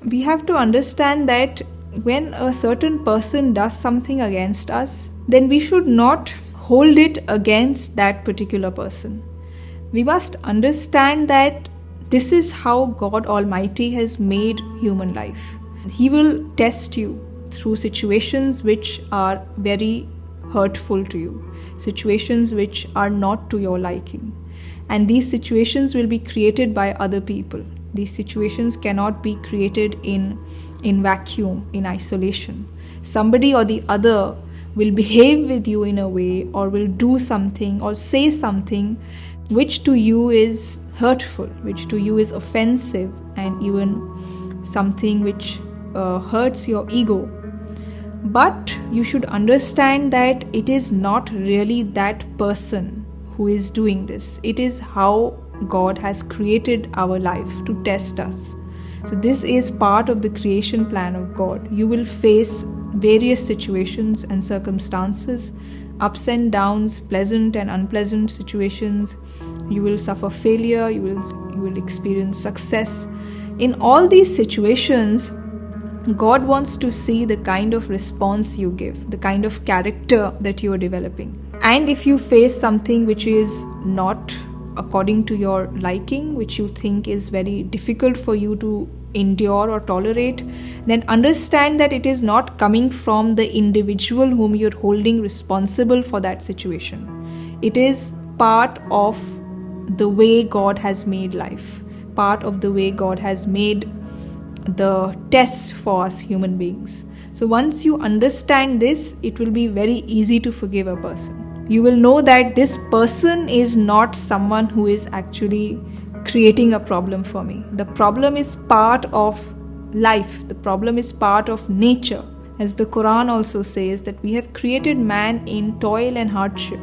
we have to understand that when a certain person does something against us, then we should not hold it against that particular person. We must understand that this is how God Almighty has made human life. He will test you through situations which are very hurtful to you, situations which are not to your liking. And these situations will be created by other people. These situations cannot be created in vacuum, in isolation. Somebody or the other will behave with you in a way, or will do something or say something which to you is hurtful, which to you is offensive, and even something which hurts your ego. But you should understand that it is not really that person who is doing this. It is how God has created our life to test us. So this is part of the creation plan of God. You will face various situations and circumstances, ups and downs, pleasant and unpleasant situations. You will suffer failure, you will experience success. In all these situations, God wants to see the kind of response you give, the kind of character that you are developing. And if you face something which is not according to your liking, which you think is very difficult for you to endure or tolerate, then understand that it is not coming from the individual whom you're holding responsible for that situation. It is part of the way God has made life, part of the way God has made the tests for us human beings. So once you understand this, it will be very easy to forgive a person. You will know that this person is not someone who is actually creating a problem for me. The problem is part of life. The problem is part of nature. As the Quran also says that we have created man in toil and hardship.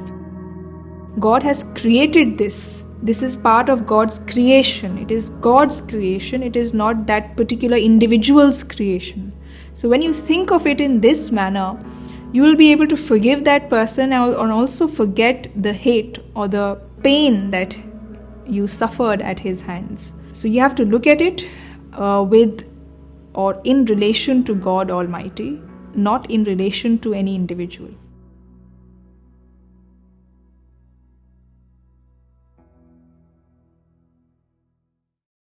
God has created this. This is part of God's creation. It is God's creation. It is not that particular individual's creation. So when you think of it in this manner, you will be able to forgive that person and also forget the hate or the pain that you suffered at his hands. So you have to look at it with or in relation to God Almighty, not in relation to any individual.